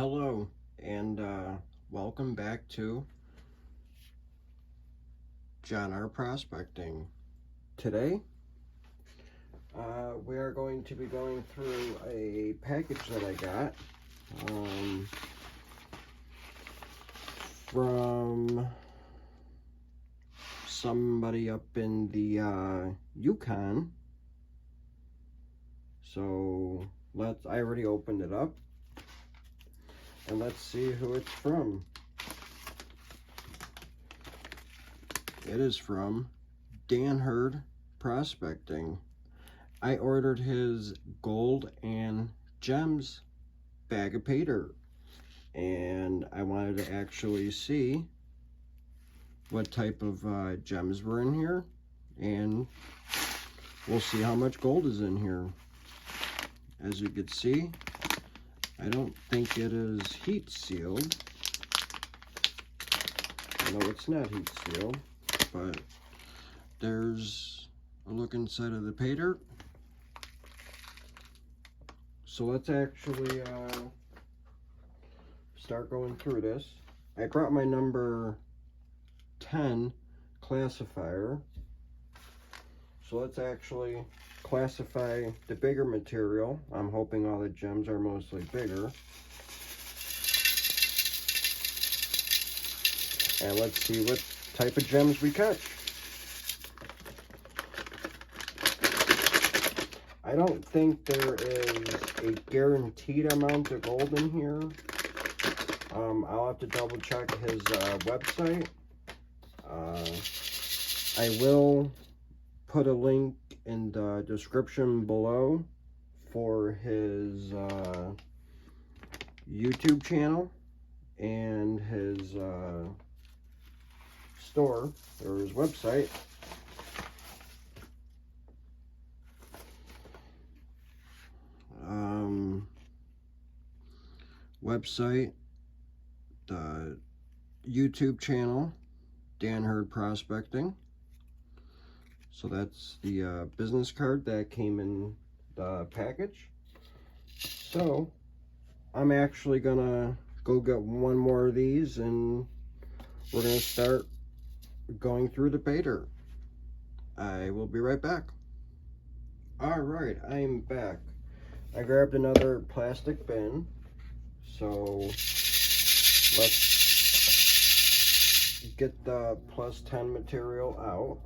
Hello, and welcome back to John R. Prospecting. Today, we are going to be going through a package that I got from somebody up in the Yukon. So I already opened it up, and let's see who it's from. It is from Dan Hurd Prospecting. I ordered his Gold and Gems bag of pay dirt, and I wanted to actually see what type of gems were in here, and we'll see how much gold is in here. As you can see, I don't think it is heat sealed. No, it's not heat sealed, but there's a look inside of the pay dirt. So let's actually start going through this. I brought my number 10 classifier. So let's actually classify the bigger material. I'm hoping all the gems are mostly bigger. And let's see what type of gems we catch. I don't think there is a guaranteed amount of gold in here. I'll have to double check his website. I will put a link in the description below for his YouTube channel and his store, or his website. Website, the YouTube channel, Dan Hurd Prospecting. So that's the business card that came in the package. So I'm actually gonna go get one more of these, and we're gonna start going through the pay dirt. I will be right back. All right, I'm back. I grabbed another plastic bin. So let's get the plus 10 material out,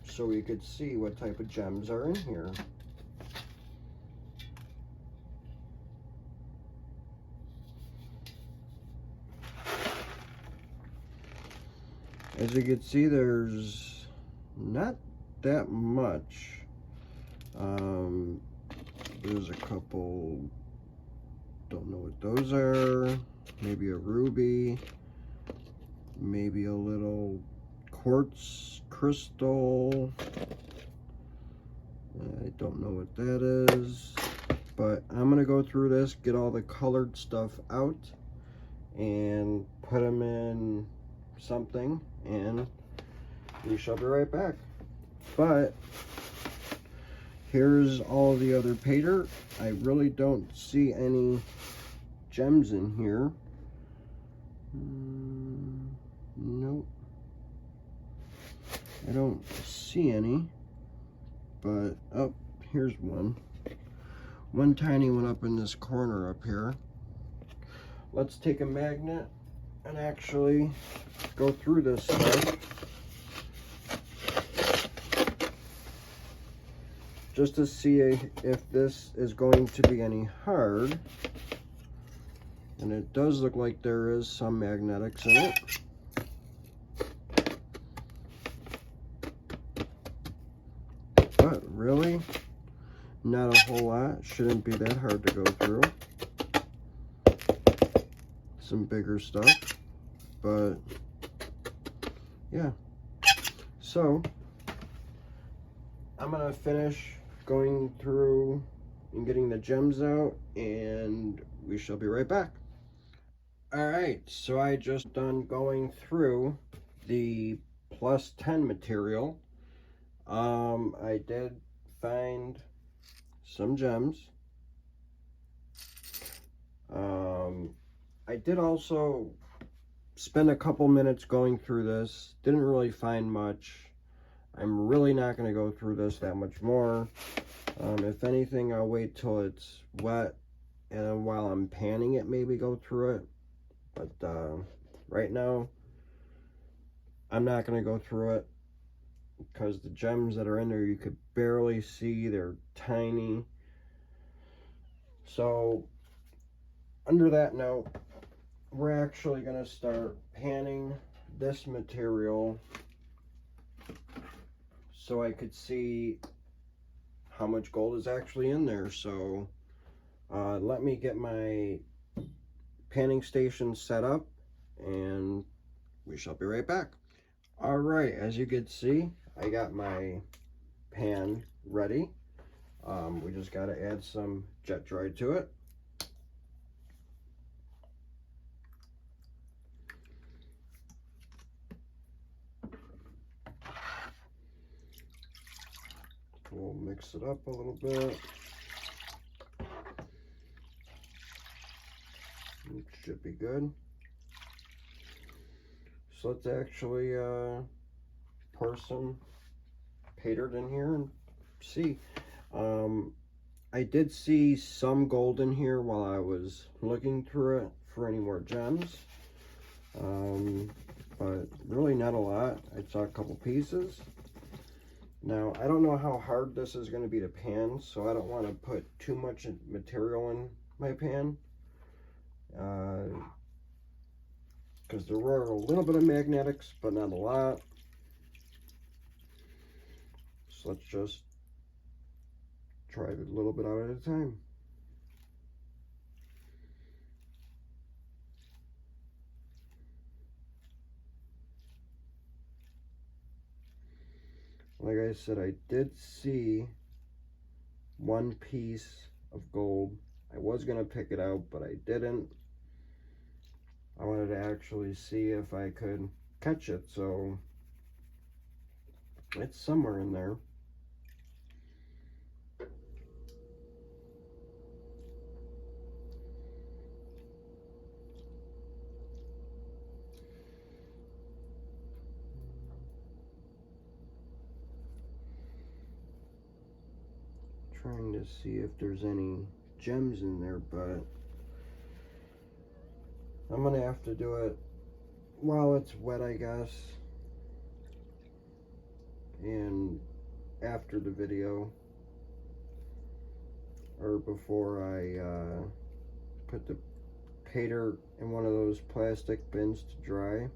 so we could see what type of gems are in here. As you can see, there's not that much. There's a couple, don't know what those are. Maybe a ruby, maybe a little quartz crystal. I don't know what that is, but I'm gonna go through this, get all the colored stuff out, and put them in something, and we shall be right back. But here's all the other pay dirt. I really don't see any gems in here. Nope. I don't see any. But, oh, here's one. One tiny one up in this corner up here. Let's take a magnet and actually go through this stuff, just to see if this is going to be any hard. And it does look like there is some magnetics in it. But really, not a whole lot. Shouldn't be that hard to go through. Some bigger stuff, but yeah. So I'm gonna finish going through and getting the gems out, and we shall be right back. All right, so I just done going through the plus 10 material. I did find some gems. I did also spend a couple minutes going through this. Didn't really find much. I'm really not going to go through this that much more. If anything, I'll wait till it's wet, and while I'm panning it, maybe go through it. But right now, I'm not going to go through it because the gems that are in there, you could barely see. They're tiny. So, under that note, we're actually going to start panning this material so I could see how much gold is actually in there. So let me get my panning station set up and we shall be right back. All right, as you can see, I got my pan ready. We just got to add some jet dry to it. We'll mix it up a little bit. It should be good. So let's actually pour some paydirt in here and see. I did see some gold in here while I was looking through it for any more gems, but really not a lot. I saw a couple pieces. Now, I don't know how hard this is going to be to pan, so I don't want to put too much material in my pan, because there were a little bit of magnetics, but not a lot. So let's just try it a little bit out at a time. Like I said, I did see one piece of gold. I was going to pick it out, but I didn't. I wanted to actually see if I could catch it, so it's somewhere in there. Trying to see if there's any gems in there, but I'm gonna have to do it while it's wet, I guess, and after the video, or before I put the paydirt in one of those plastic bins to dry.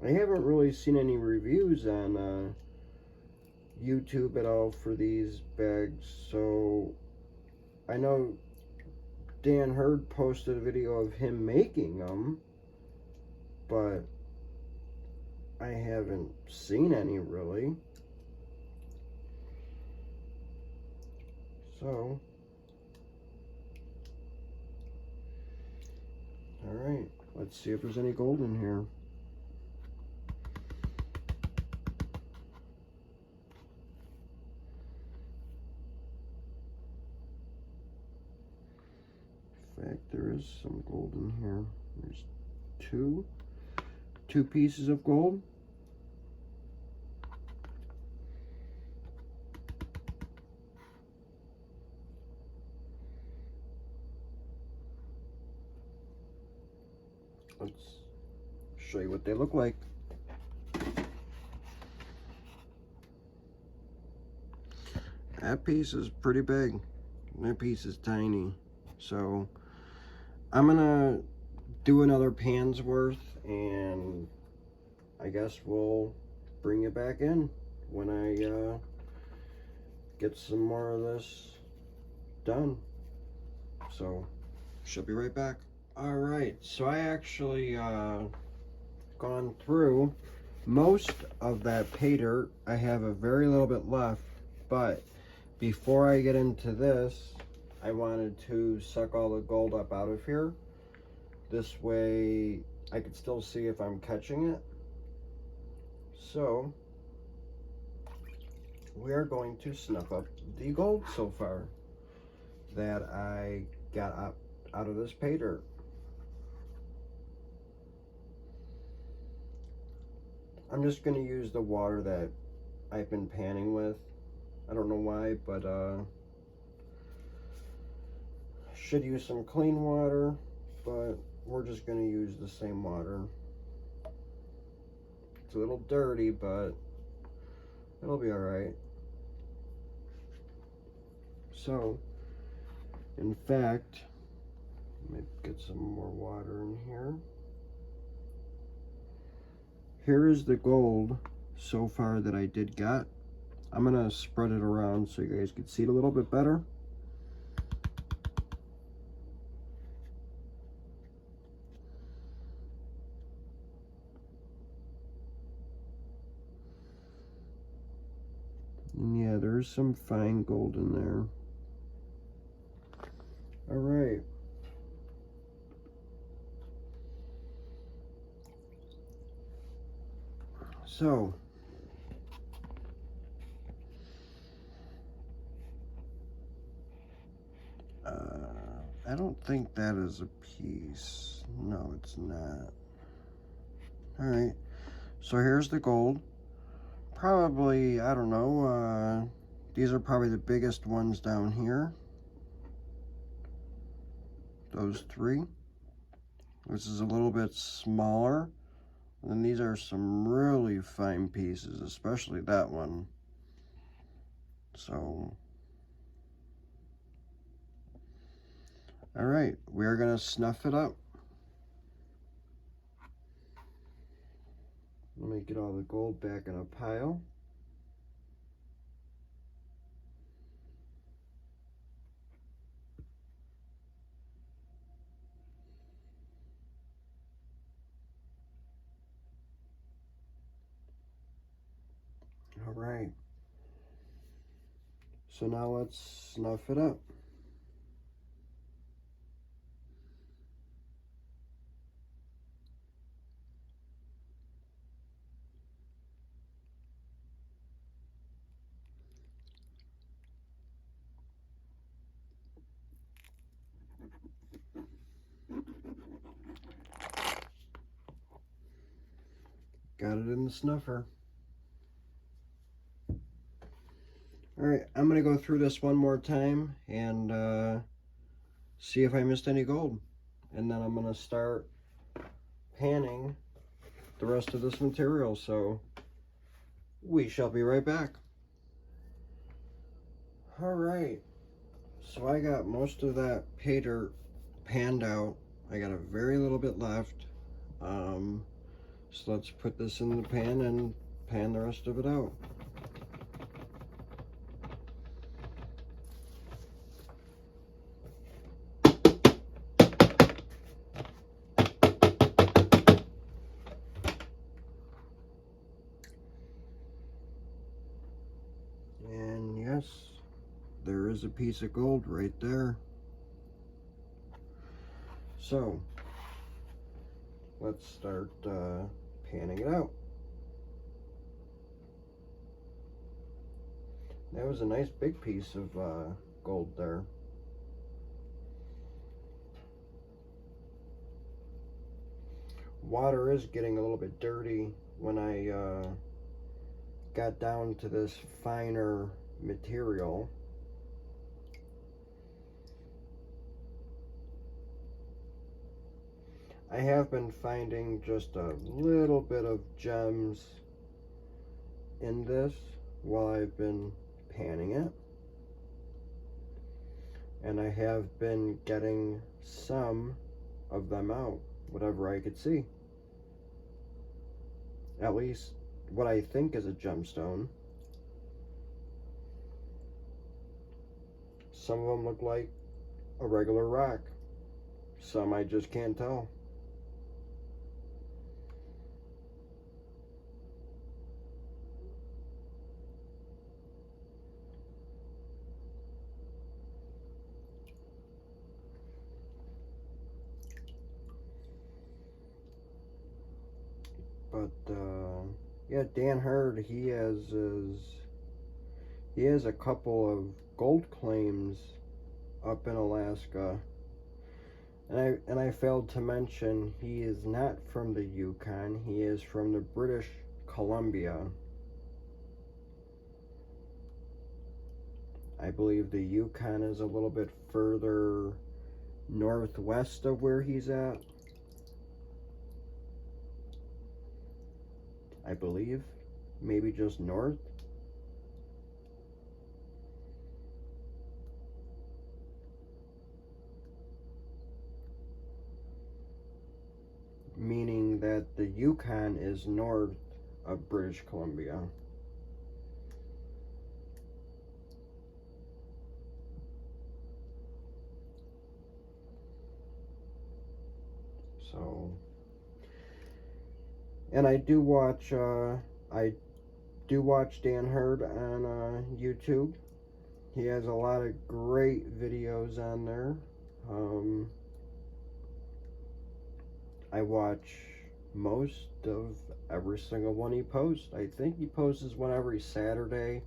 I haven't really seen any reviews on YouTube at all for these bags, so I know Dan Hurd posted a video of him making them, but I haven't seen any really. So, alright, let's see if there's any gold in here. In fact, there is some gold in here. There's two pieces of gold. Let's show you what they look like. That piece is pretty big. That piece is tiny. So I'm gonna do another pan's worth, and I guess we'll bring it back in when I get some more of this done. So she'll be right back. All right, so I actually gone through most of that paydirt. I have a very little bit left, but before I get into this, I wanted to suck all the gold up out of here. This way I could still see if I'm catching it. So we are going to snuff up the gold so far that I got out of this pay dirt. I'm just going to use the water that I've been panning with. I don't know why, but should use some clean water, but we're just going to use the same water. It's a little dirty, but it'll be alright. So, in fact, let me get some more water in here. Here is the gold so far that I did get. I'm going to spread it around so you guys can see it a little bit better. And yeah, there's some fine gold in there. All right. So, I don't think that is a piece. No, it's not. All right. So here's the gold. Probably, I don't know, these are probably the biggest ones down here. Those three. This is a little bit smaller. And then these are some really fine pieces, especially that one. So, all right, we're gonna snuff it up. Let me get all the gold back in a pile. All right. So now let's snuff it up. Got it in the snuffer. All right, I'm gonna go through this one more time and see if I missed any gold. And then I'm gonna start panning the rest of this material, so we shall be right back. All right, so I got most of that pay dirt panned out. I got a very little bit left. So let's put this in the pan and pan the rest of it out. And yes, there is a piece of gold right there. So let's start panning it out. That was a nice big piece of gold there. Water is getting a little bit dirty when I got down to this finer material. I have been finding just a little bit of gems in this while I've been panning it, and I have been getting some of them out, whatever I could see. At least what I think is a gemstone. Some of them look like a regular rock. Some I just can't tell. But yeah, Dan Hurd, he has his He has a couple of gold claims up in Alaska. And I failed to mention he is not from the Yukon. He is from the British Columbia. I believe the Yukon is a little bit further northwest of where he's at. I believe. Maybe just north. Meaning that the Yukon is north of British Columbia. So, and I do watch Dan Hurd on YouTube. He has a lot of great videos on there. I watch most of every single one he posts. I think he posts one every Saturday.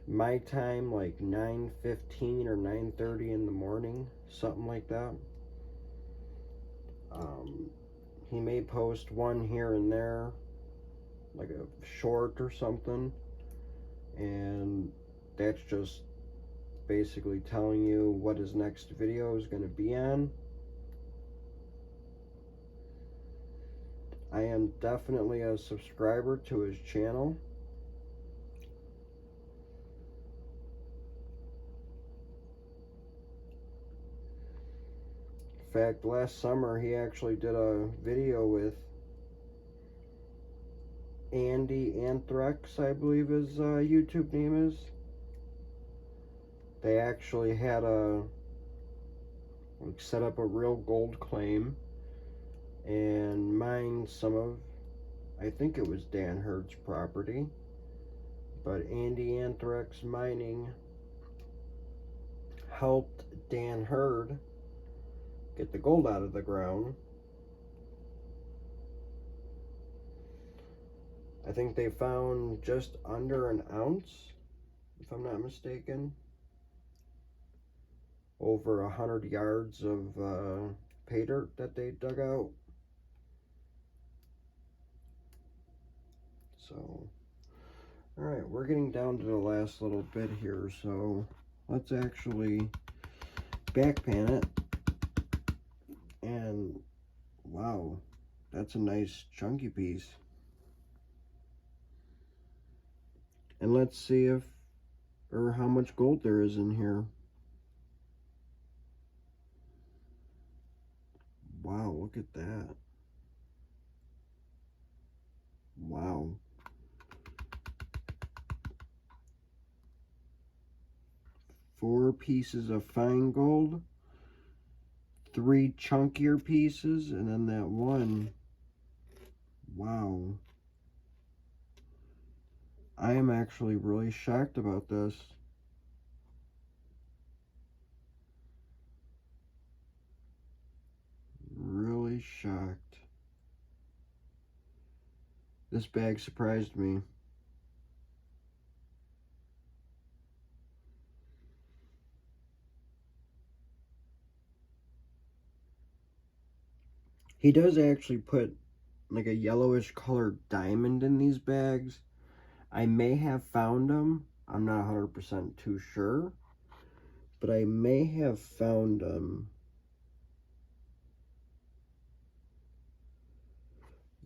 My time, like 9:15 or 9:30 in the morning, something like that. He may post one here and there, like a short or something, and that's just basically telling you what his next video is going to be on. I am definitely a subscriber to his channel. In fact, last summer he actually did a video with Andy Anthrax, I believe his YouTube name is. They actually had set up a real gold claim and mined some of, I think it was Dan Hurd's property, but Andy Anthrax Mining helped Dan Hurd get the gold out of the ground. I think they found just under an ounce, if I'm not mistaken. Over 100 yards of pay dirt that they dug out. So, alright, we're getting down to the last little bit here, so let's actually back pan it. And wow, that's a nice chunky piece. And let's see if, or how much gold there is in here. Wow, look at that. Wow. Four pieces of fine gold, 3 chunkier pieces, and then that one. Wow. I am actually really shocked about this. Really shocked. This bag surprised me. He does actually put like a yellowish colored diamond in these bags. I may have found them. I'm not 100% too sure. But I may have found them.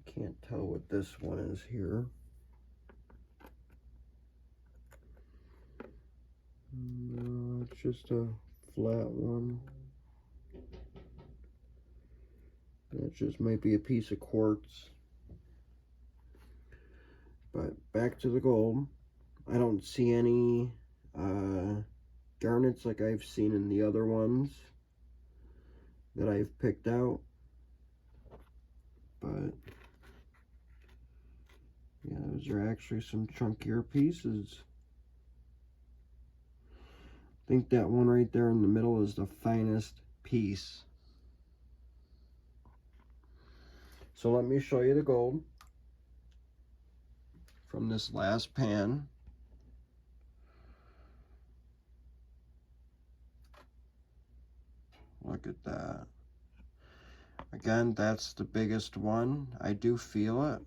Can't tell what this one is here. No, it's just a flat one. That just might be a piece of quartz. But back to the gold. I don't see any garnets like I've seen in the other ones that I've picked out. But yeah, those are actually some chunkier pieces. I think that one right there in the middle is the finest piece. So let me show you the gold from this last pan. Look at that. Again, that's the biggest one. I do feel it.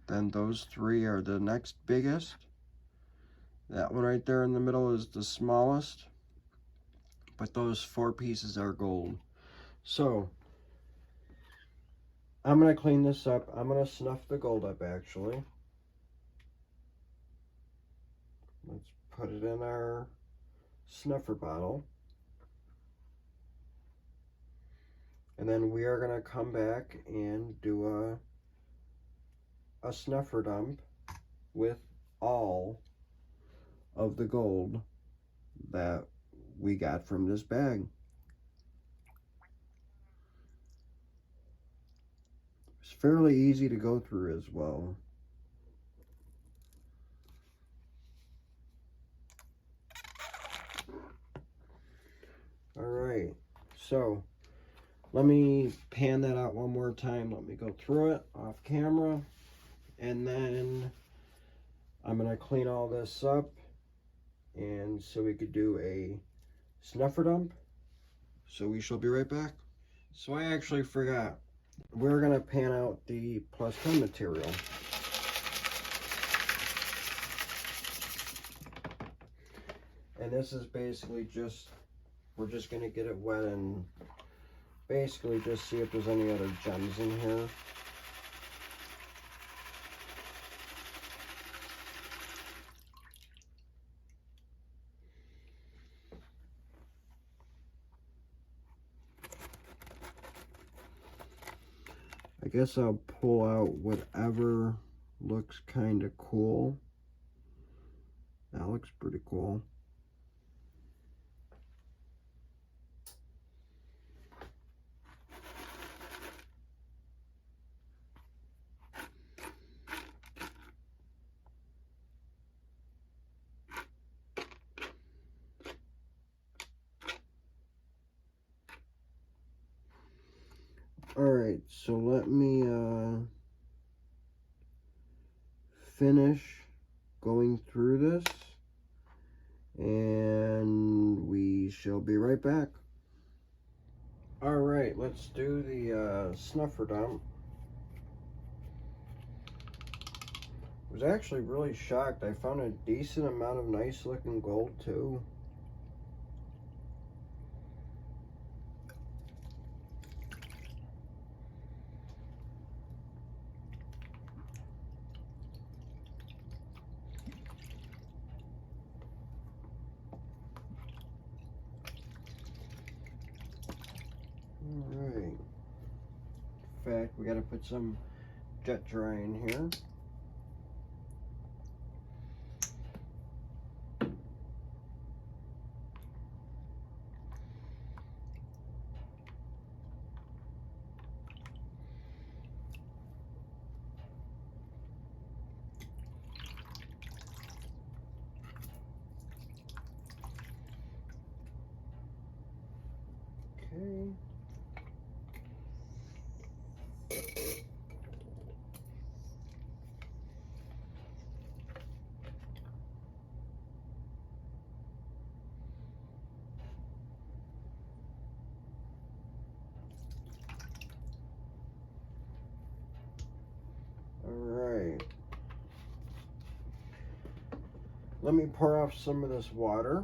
Then those three are the next biggest. That one right there in the middle is the smallest. But those 4 pieces are gold. So, I'm going to clean this up. I'm going to snuff the gold up, actually. Let's put it in our snuffer bottle. And then we are going to come back and do a snuffer dump with all of the gold that we got from this bag. It's fairly easy to go through as well. Alright, so let me pan that out one more time. Let me go through it off camera. And then I'm going to clean all this up. And so we could do a snuffer dump. So we shall be right back. So I actually forgot. We're going to pan out the plus 10 material. And this is basically just, we're just going to get it wet and basically just see if there's any other gems in here. I guess I'll pull out whatever looks kind of cool. That looks pretty cool. Alright, so let me finish going through this, and we shall be right back. Alright, let's do the snuffer dump. I was actually really shocked. I found a decent amount of nice looking gold too. Alright. In fact, we gotta put some jet dry in here. Okay. Alright. Let me pour off some of this water.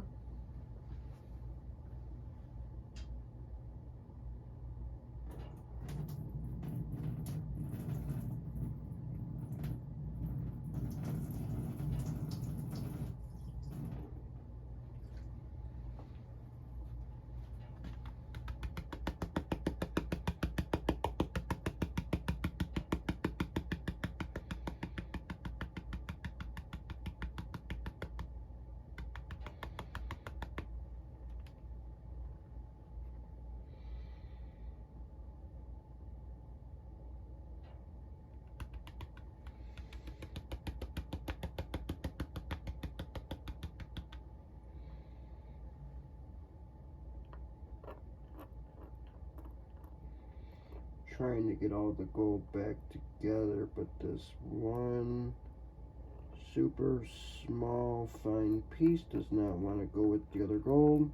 Trying to get all the gold back together, but this one super small fine piece does not want to go with the other gold.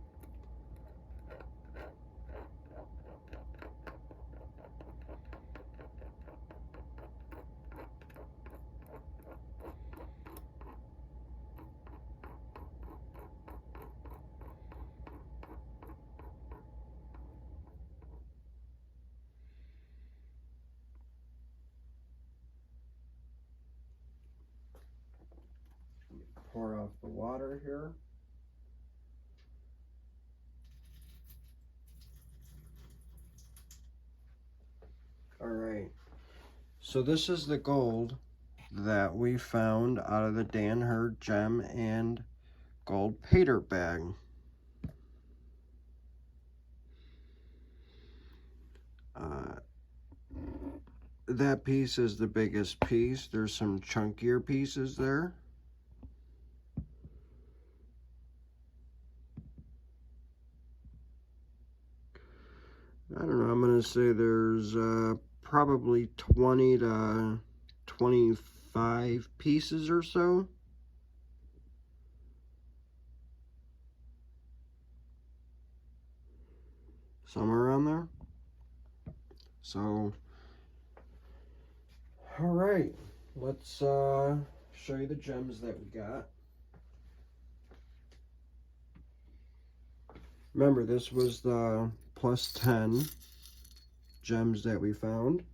pour off the water here. Alright, so this is the gold that we found out of the Dan Hurd Gem and Gold Paydirt bag. That piece is the biggest piece. There's some chunkier pieces there. I don't know, I'm going to say there's probably 20 to 25 pieces or so. Somewhere around there. So, alright, let's show you the gems that we got. Remember, this was the plus 10 gems that we found.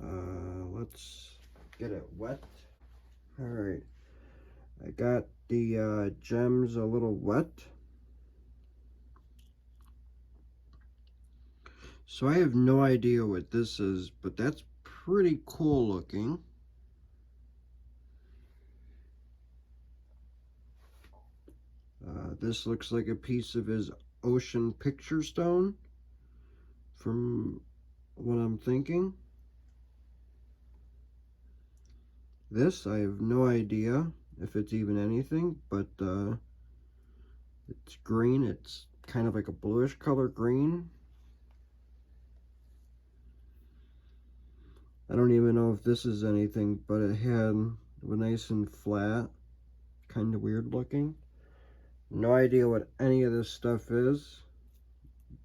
Let's get it wet. Alright, I got the gems a little wet. So I have no idea what this is, but that's pretty cool looking. This looks like a piece of his ocean picture stone, from what I'm thinking. This, I have no idea if it's even anything, but it's green. It's kind of like a bluish color green. I don't even know if this is anything, but it was nice and flat, kind of weird looking. No idea what any of this stuff is,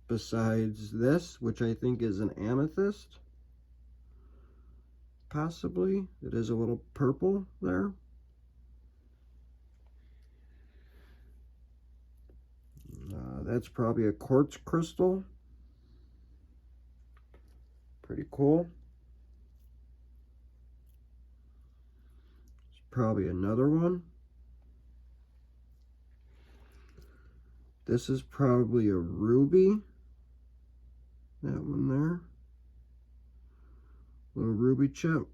besides this, which I think is an amethyst. Possibly. It is a little purple there. That's probably a quartz crystal. Pretty cool. It's probably another one. This is probably a ruby. That one there. Little ruby chip.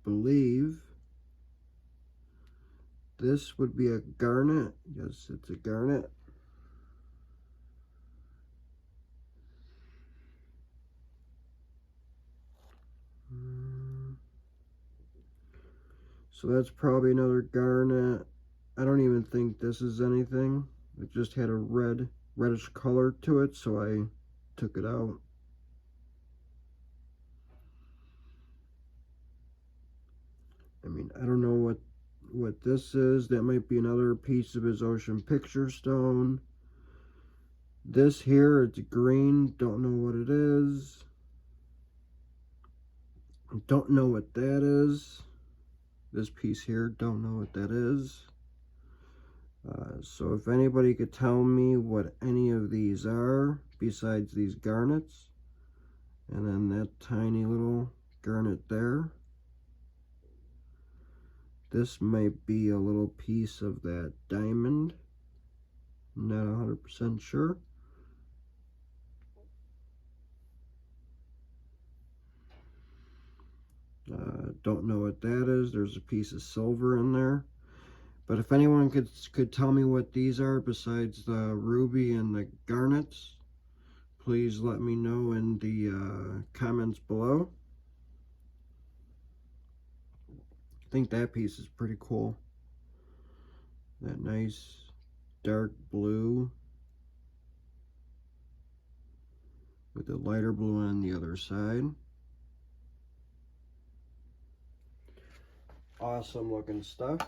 Believe this would be a garnet. Yes, it's a garnet. So that's probably another garnet. I don't even think this is anything. It just had a reddish color to it, so I took it out. I mean, I don't know what this is. That might be another piece of his ocean picture stone. This here, it's green. Don't know what it is. Don't know what that is. This piece here, don't know what that is. So if anybody could tell me what any of these are, besides these garnets, and then that tiny little garnet there. This might be a little piece of that diamond. I'm not 100% sure. Don't know what that is. There's a piece of silver in there. But if anyone could tell me what these are besides the ruby and the garnets, please let me know in the comments below. I think that piece is pretty cool. That nice dark blue with the lighter blue on the other side. Awesome looking stuff.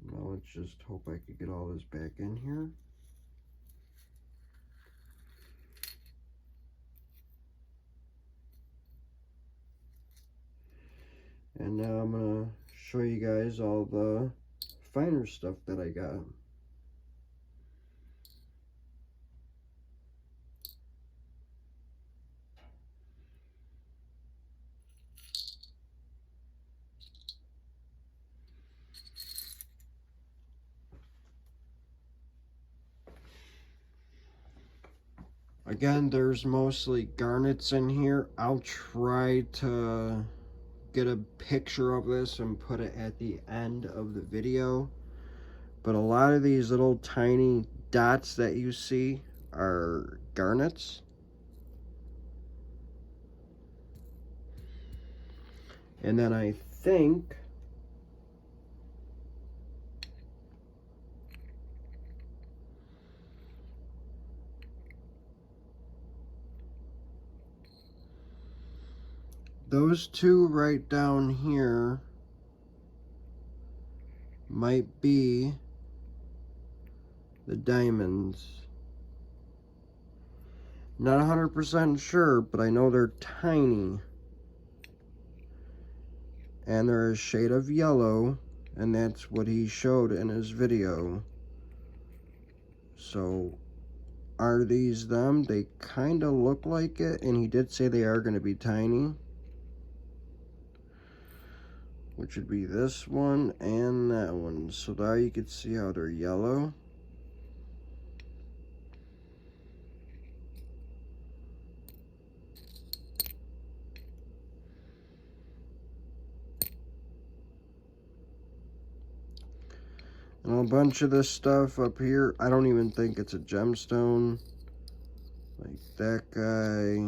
Now let's just hope I could get all this back in here. And now I'm going to show you guys all the finer stuff that I got. Again, there's mostly garnets in here. I'll try to get a picture of this and put it at the end of the video. But a lot of these little tiny dots that you see are garnets. And then I think those two right down here might be the diamonds. Not 100% sure, but I know they're tiny. And they're a shade of yellow, and that's what he showed in his video. So, are these them? They kind of look like it, and he did say they are going to be tiny. Which would be this one and that one. So there you can see how they're yellow. And a bunch of this stuff up here, I don't even think it's a gemstone. Like that guy,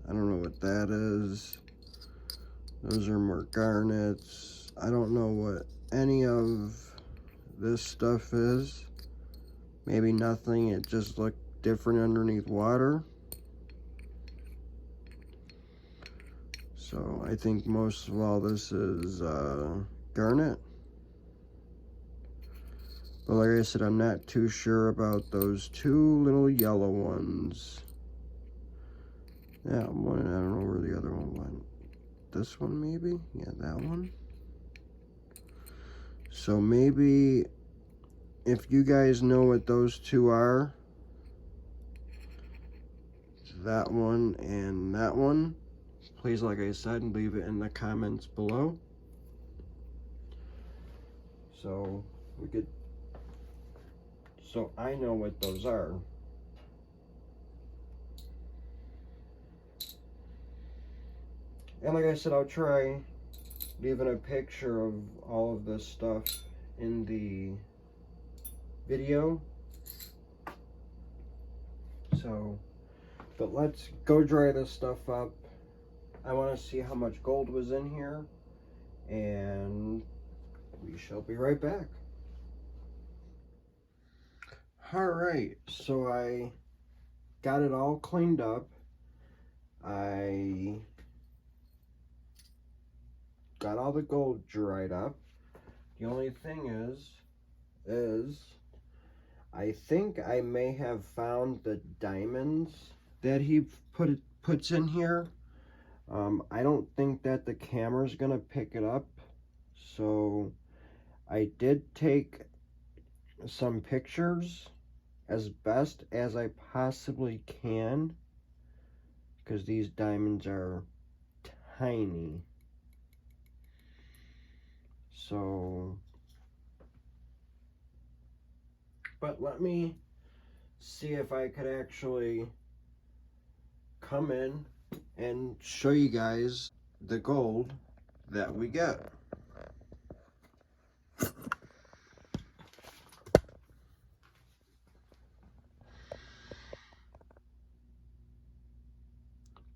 I don't know what that is. Those are more garnets. I don't know what any of this stuff is. Maybe nothing, it just looked different underneath water. So I think most of all this is garnet. But like I said, I'm not too sure about those two little yellow ones. That one, I don't know where the other one went. This one maybe? Yeah, that one. So maybe if you guys know what those two are, that one and that one, please, like I said, leave it in the comments below. So we could, so I know what those are. And like I said, I'll try leaving a picture of all of this stuff in the video. So, but let's go dry this stuff up. I want to see how much gold was in here, and we shall be right back. Alright, so I got it all cleaned up. I got all the gold dried up. The only thing is I think I may have found the diamonds that he puts in here. I don't think that the camera's gonna pick it up, so I did take some pictures as best as I possibly can, because these diamonds are tiny. So, but let me see if I could actually come in and show you guys the gold that we get.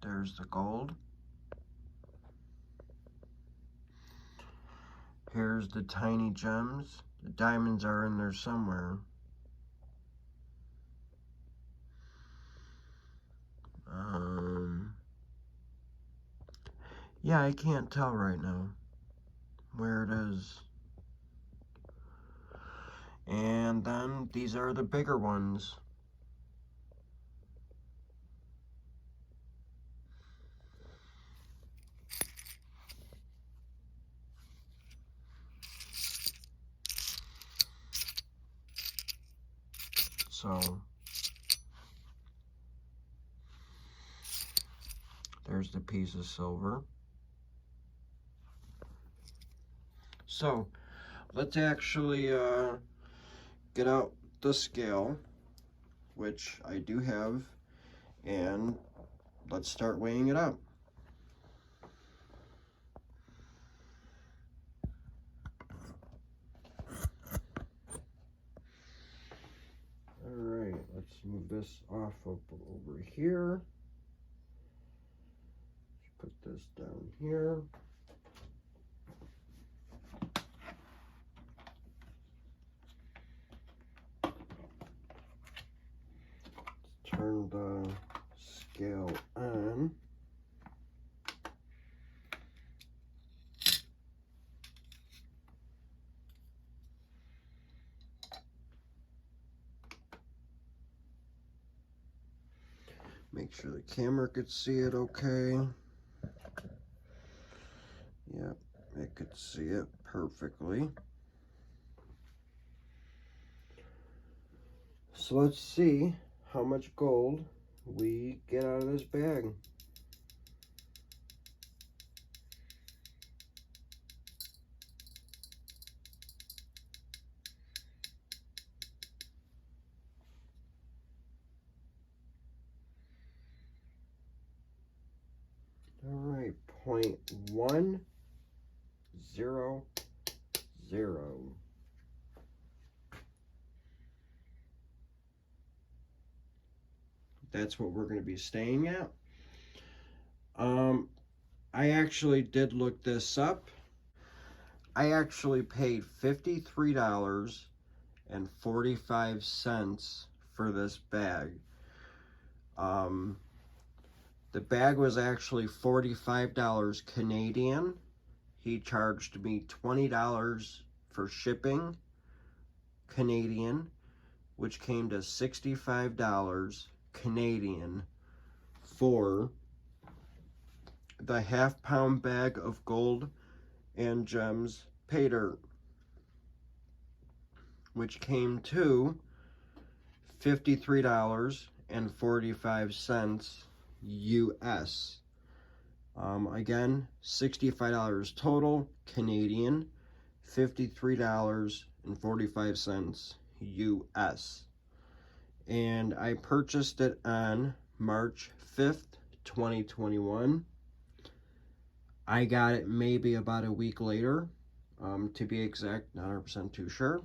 There's the gold. Here's the tiny gems. The diamonds are in there somewhere. Yeah, I can't tell right now where it is. And then these are the bigger ones. piece of silver. So let's actually get out the scale, which I do have, and let's start weighing it out. Alright, let's move this off up over here. Put this down here. Let's turn the scale on. Make sure the camera could see it okay. Yep, it could see it perfectly. So let's see how much gold we get out of this bag. All right, 0.100. That's what we're going to be staying at. I actually did look this up. I actually paid $53.45 for this bag. The bag was actually $45 Canadian. He charged me $20 for shipping Canadian, which came to $65 Canadian for the half-pound bag of Gold and Gems Paydirt, which came to $53.45 US. Again, $65 total Canadian, $53.45 US. And I purchased it on March 5th, 2021. I got it maybe about a week later, to be exact, not 100% too sure.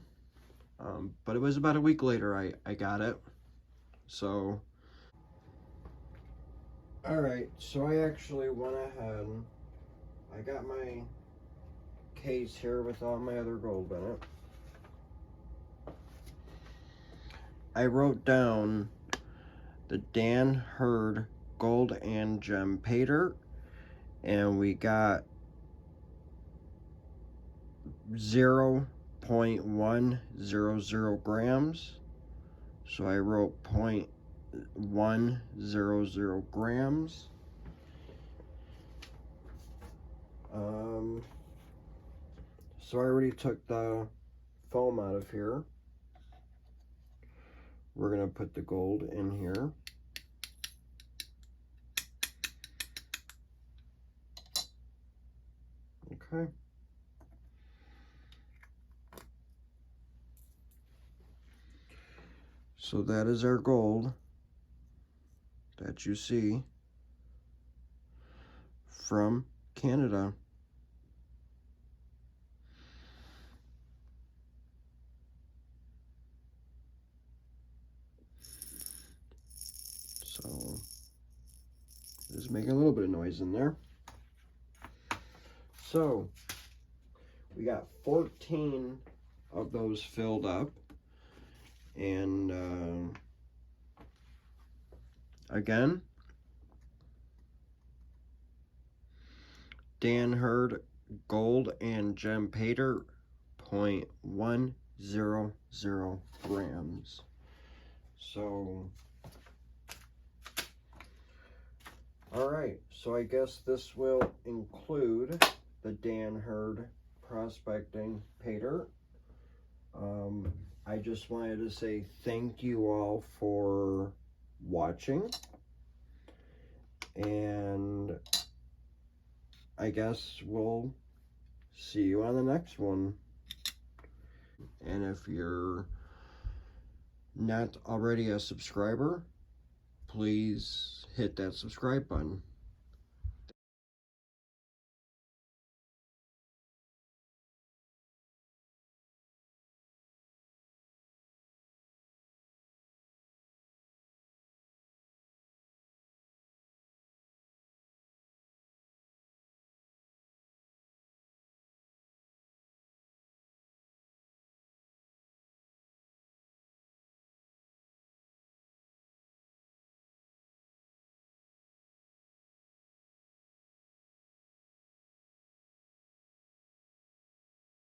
But it was about a week later I got it. So, alright, so I actually went ahead. I got my case here with all my other gold in it. I wrote down the Dan Hurd Gold and Gem Paydirt, and we got 0.100 grams. So I wrote 0.100 grams. So I already took the foam out of here. We're gonna put the gold in here. Okay. So that is our gold that you see from Canada. So just making a little bit of noise in there. So we got 14 of those filled up, and again, Dan Hurd Gold and Gem Paydirt, 0.100 grams. So, alright, so I guess this will include the Dan Hurd Prospecting Paydirt. I just wanted to say thank you all for watching, and I guess we'll see you on the next one. And if you're not already a subscriber, please hit that subscribe button.